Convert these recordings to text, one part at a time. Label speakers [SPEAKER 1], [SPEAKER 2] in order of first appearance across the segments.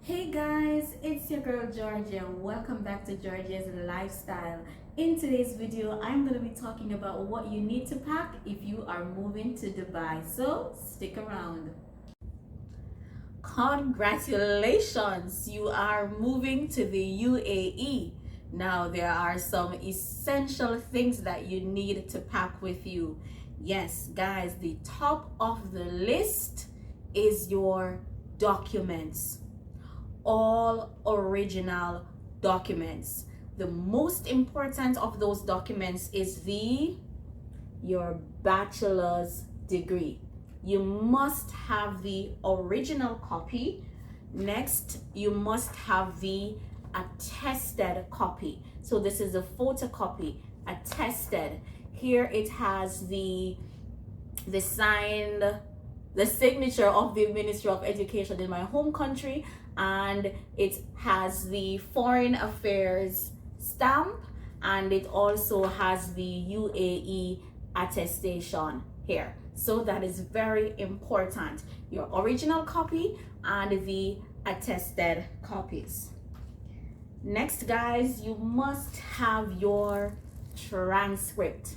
[SPEAKER 1] Hey guys, it's your girl Georgia. Welcome back to Georgia's Lifestyle. In today's video, I'm going to be talking about what you need to pack if you are moving to Dubai. So stick around. Congratulations, you are moving to the UAE. Now, there are some essential things that you need to pack with you. Yes, guys, the top of the list is your documents, all original documents. The most important of those documents is your bachelor's degree. You must have the original copy. Next, you must have the attested copy. So this is a photocopy, attested. Here it has the signed, the signature of the Ministry of Education in my home country, and it has the Foreign Affairs stamp, and it also has the UAE attestation here. So that is very important. Your original copy and the attested copies. Next, guys, you must have your transcript.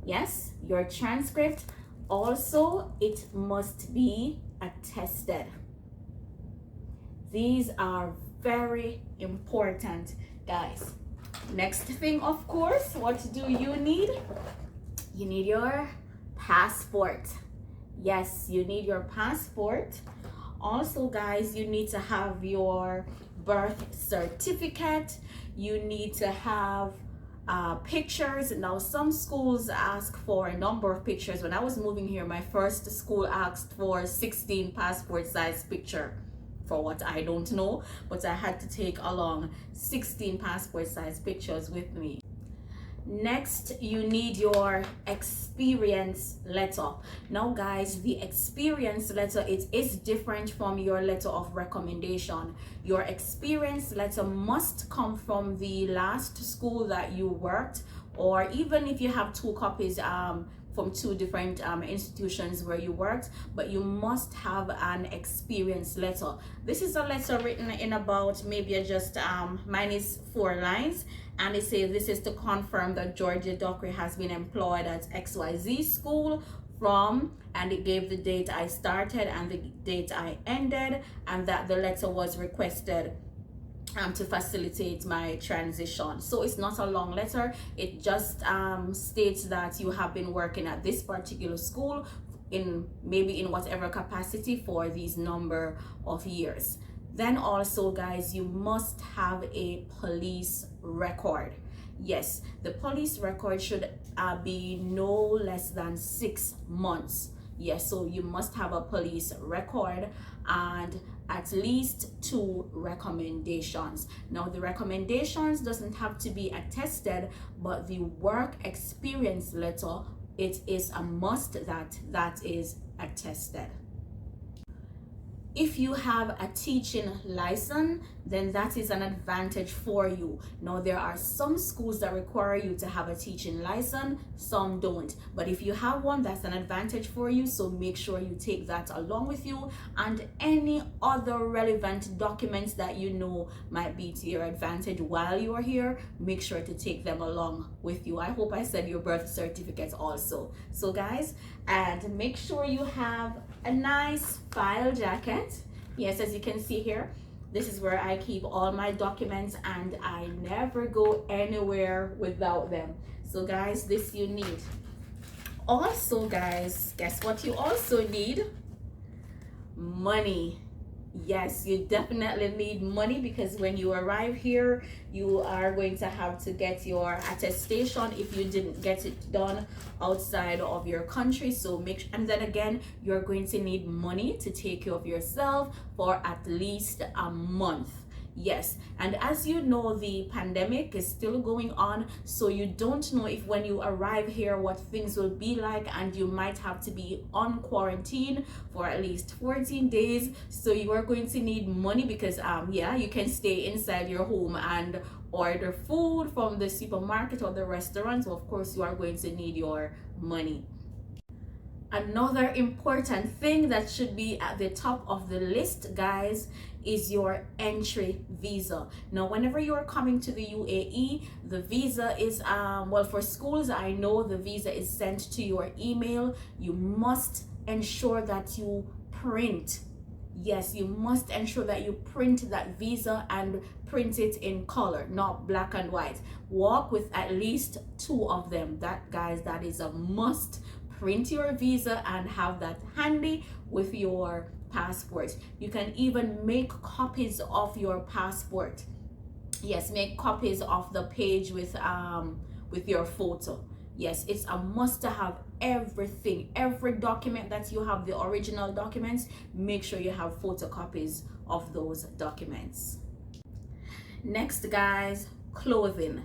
[SPEAKER 1] Yes, your transcript. Also, it must be attested. These are very important, guys. Next thing, of course, what do you need? You need your passport. Yes, you need your passport. Also, guys, you need to have your birth certificate. You need to have pictures. Now, some schools ask for a number of pictures. When I was moving here, my first school asked for 16 passport size picture. For what, I don't know, but I had to take along 16 passport size pictures with me. Next, you need your experience letter. Now, guys, the experience letter, it is different from your letter of recommendation. Your experience letter must come from the last school that you worked, or even if you have two copies from two different institutions where you worked, but you must have an experience letter. This is a letter written in about maybe just mine is 4 lines, and it says this is to confirm that Georgia Dockery has been employed at XYZ school from, and it gave the date I started and the date I ended, and that the letter was requested to facilitate my transition. So it's not a long letter. It just states that you have been working at this particular school in maybe in whatever capacity for these number of years. Then also, guys, you must have a police record. Yes, the police record should be no less than 6 months. Yes, so you must have a police record and at least 2 recommendations. Now, the recommendations doesn't have to be attested, but the work experience letter, it is a must that is attested. If you have a teaching license, then that is an advantage for you. Now, there are some schools that require you to have a teaching license, some don't. But if you have one, that's an advantage for you. So make sure you take that along with you, and any other relevant documents that you know might be to your advantage while you are here, make sure to take them along with you. I hope I said your birth certificate also. So guys, and make sure you have a nice file jacket. Yes, as you can see here, this is where I keep all my documents, and I never go anywhere without them. So guys, this you need. Also, guys, guess what you also need? Money. Yes, you definitely need money, because when you arrive here, you are going to have to get your attestation if you didn't get it done outside of your country. So and then again, you're going to need money to take care of yourself for at least a month. Yes, and as you know, the pandemic is still going on, so you don't know if when you arrive here what things will be like, and you might have to be on quarantine for at least 14 days. So you are going to need money, because yeah, you can stay inside your home and order food from the supermarket or the restaurant. So of course you are going to need your money. Another important thing that should be at the top of the list, guys, is your entry visa. Now, whenever you're coming to the UAE, the visa is well, for schools, I know the visa is sent to your email. You must ensure that you print. Yes, you must ensure that you print that visa and print it in color, not black and white. Walk with at least 2 of them. That, guys, that is a must. Print your visa and have that handy with your passport. You can even make copies of your passport. Yes, make copies of the page with your photo. Yes, it's a must to have everything, every document that you have, the original documents. Make sure you have photocopies of those documents. Next, guys, clothing.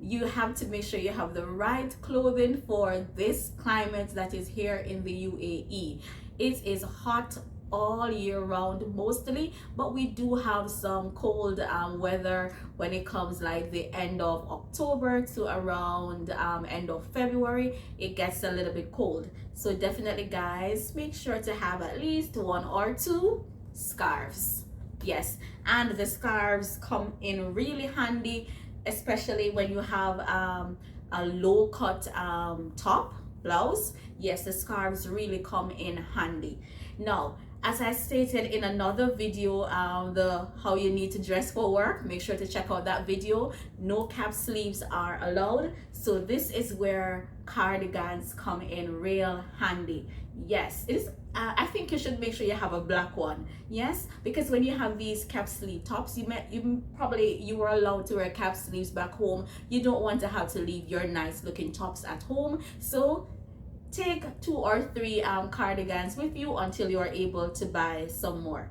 [SPEAKER 1] You have to make sure you have the right clothing for this climate that is here in the UAE. It is hot all year round mostly, but we do have some cold weather when it comes like the end of October to around end of February. It gets a little bit cold, so definitely, guys, make sure to have at least 1 or 2 scarves. Yes, and the scarves come in really handy, especially when you have a low cut top blouse. Yes, the scarves really come in handy. Now, as I stated in another video, the how you need to dress for work, make sure to check out that video. No cap sleeves are allowed, so this is where cardigans come in real handy. Yes, it is. I think you should make sure you have a black one. Yes, because when you have these cap sleeve tops, you were allowed to wear cap sleeves back home. You don't want to have to leave your nice looking tops at home, so take 2 or 3 cardigans with you until you are able to buy some more.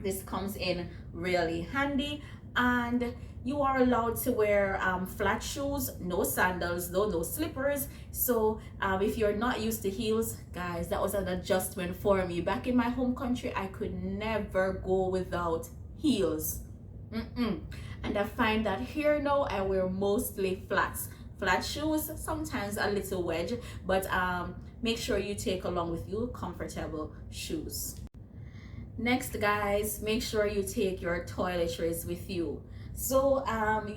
[SPEAKER 1] This comes in really handy, and you are allowed to wear flat shoes, no sandals though, no slippers. So if you're not used to heels, guys, that was an adjustment for me. Back in my home country, I could never go without heels. And I find that here now I wear mostly flats. Flat shoes, sometimes a little wedge, but make sure you take along with you comfortable shoes. Next, guys, make sure you take your toiletries with you. So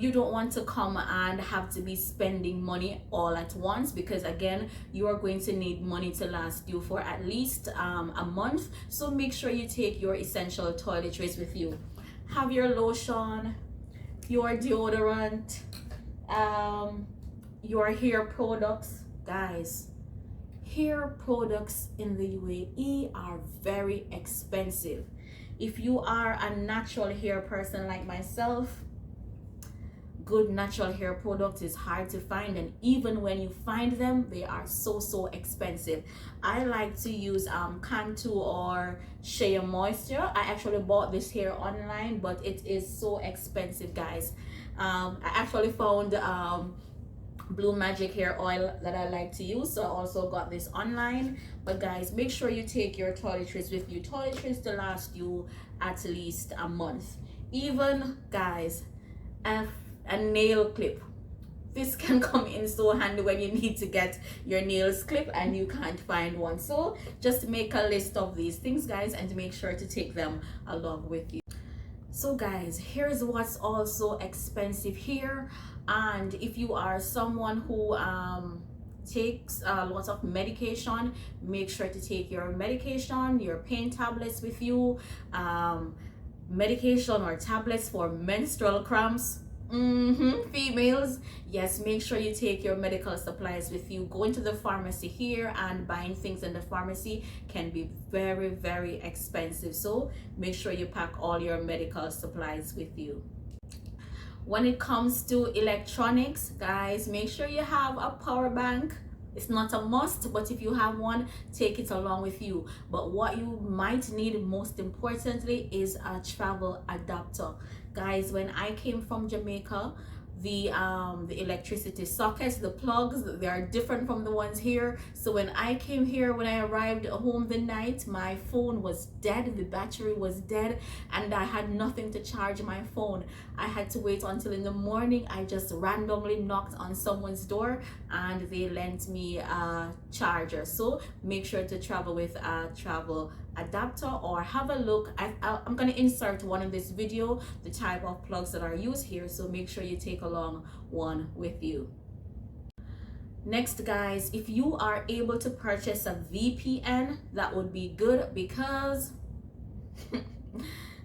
[SPEAKER 1] you don't want to come and have to be spending money all at once, because again, you are going to need money to last you for at least a month. So make sure you take your essential toiletries with you. Have your lotion, your deodorant, your hair products. Guys, hair products in the UAE are very expensive. If you are a natural hair person like myself, good natural hair product is hard to find, and even when you find them, they are so expensive. I like to use Cantu or Shea Moisture. I actually bought this here online, but it is so expensive, guys. I actually found Blue Magic hair oil that I like to use, so I also got this online. But guys, make sure you take your toiletries with you. Toiletries to last you at least a month. Even, guys, a nail clip, this can come in so handy when you need to get your nails clipped and you can't find one. So just make a list of these things, guys, and make sure to take them along with you. So guys, here's what's also expensive here. And if you are someone who takes lots of medication, make sure to take your medication, your pain tablets with you. Medication or tablets for menstrual cramps. Females, yes, make sure you take your medical supplies with you. Going to the pharmacy here and buying things in the pharmacy can be very expensive, so make sure you pack all your medical supplies with you. When it comes to electronics, guys, make sure you have a power bank. It's not a must, but if you have one, take it along with you. But what you might need most importantly is a travel adapter. Guys, when I came from Jamaica, the electricity sockets, the plugs, they are different from the ones here. So when I came here, when I arrived home the night, my phone was dead, the battery was dead, and I had nothing to charge my phone. I had to wait until in the morning. I just randomly knocked on someone's door and they lent me a charger. So make sure to travel with a travel adapter, or have a look. I'm going to insert one in this video, the type of plugs that are used here, so make sure you take along one with you. Next, guys, if you are able to purchase a VPN, that would be good, because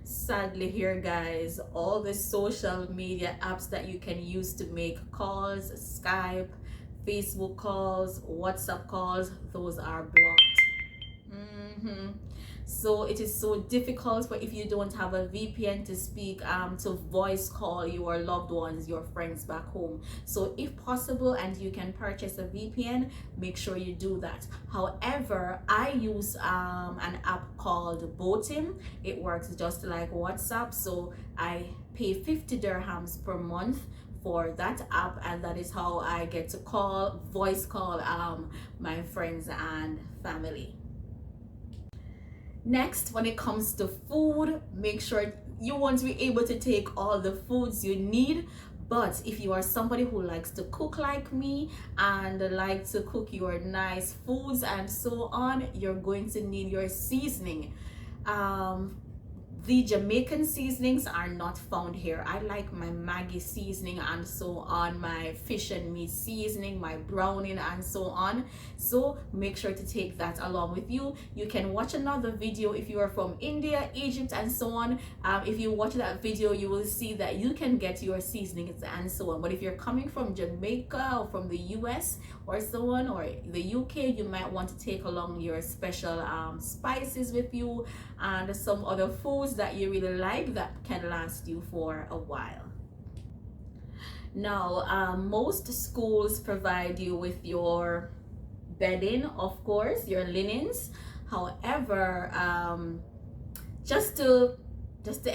[SPEAKER 1] sadly here, guys, all the social media apps that you can use to make calls, Skype, Facebook calls, WhatsApp calls, those are blocked. So it is so difficult, but if you don't have a VPN to speak to voice call your loved ones, your friends back home. So if possible and you can purchase a VPN, make sure you do that. However, I use an app called Botim. It works just like WhatsApp, so I pay 50 dirhams per month for that app, and that is how I get to voice call my friends and family. Next, when it comes to food, make sure you won't be able to take all the foods you need, but if you are somebody who likes to cook like me and like to cook your nice foods and so on, you're going to need your seasoning. The Jamaican seasonings are not found here. I like my Maggi seasoning and so on, my fish and meat seasoning, my browning and so on. So make sure to take that along with you. You can watch another video if you are from India, Egypt and so on. If you watch that video, you will see that you can get your seasonings and so on. But if you're coming from Jamaica or from the US or so on, or the UK, you might want to take along your special spices with you and some other foods that you really like that can last you for a while. Now, most schools provide you with your bedding, of course, your linens. However, just to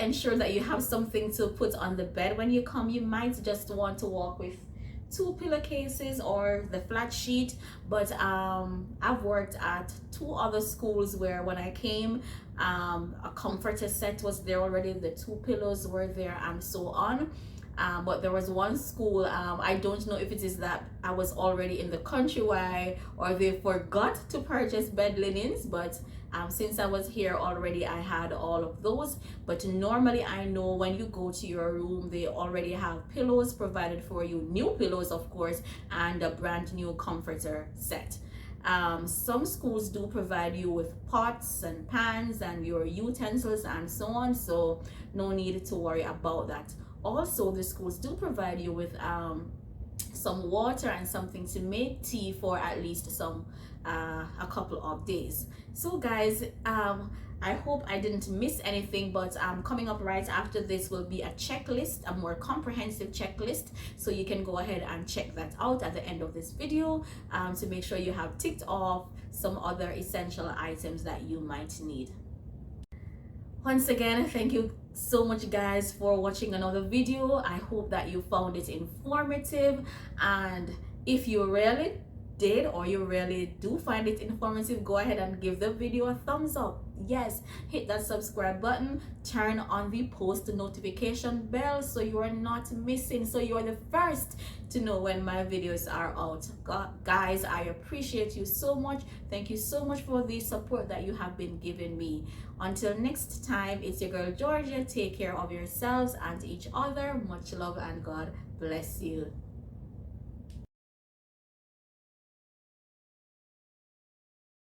[SPEAKER 1] ensure that you have something to put on the bed when you come, you might just want to walk with 2 pillowcases or the flat sheet. But I've worked at 2 other schools where when I came, a comforter set was there already, the 2 pillows were there and so on. But there was one school, I don't know if it is that I was already in the country or they forgot to purchase bed linens, but since I was here already, I had all of those. But normally I know when you go to your room, they already have pillows provided for you, new pillows of course, and a brand new comforter set. Some schools do provide you with pots and pans and your utensils and so on, so no need to worry about that. Also, the schools do provide you with some water and something to make tea for at least a couple of days. So guys, I hope I didn't miss anything, but coming up right after this will be a checklist, a more comprehensive checklist, so you can go ahead and check that out at the end of this video to make sure you have ticked off some other essential items that you might need. Once again, thank you so much guys for watching another video. I hope that you found it informative, and if you really did or you really do find it informative, go ahead and give the video a thumbs up. Yes, hit that subscribe button, turn on the post notification bell so you are not missing, so you are the first to know when my videos are out. Guys, I appreciate you so much. Thank you so much for the support that you have been giving me. Until next time, it's your girl Georgia. Take care of yourselves and each other. Much love and God bless you.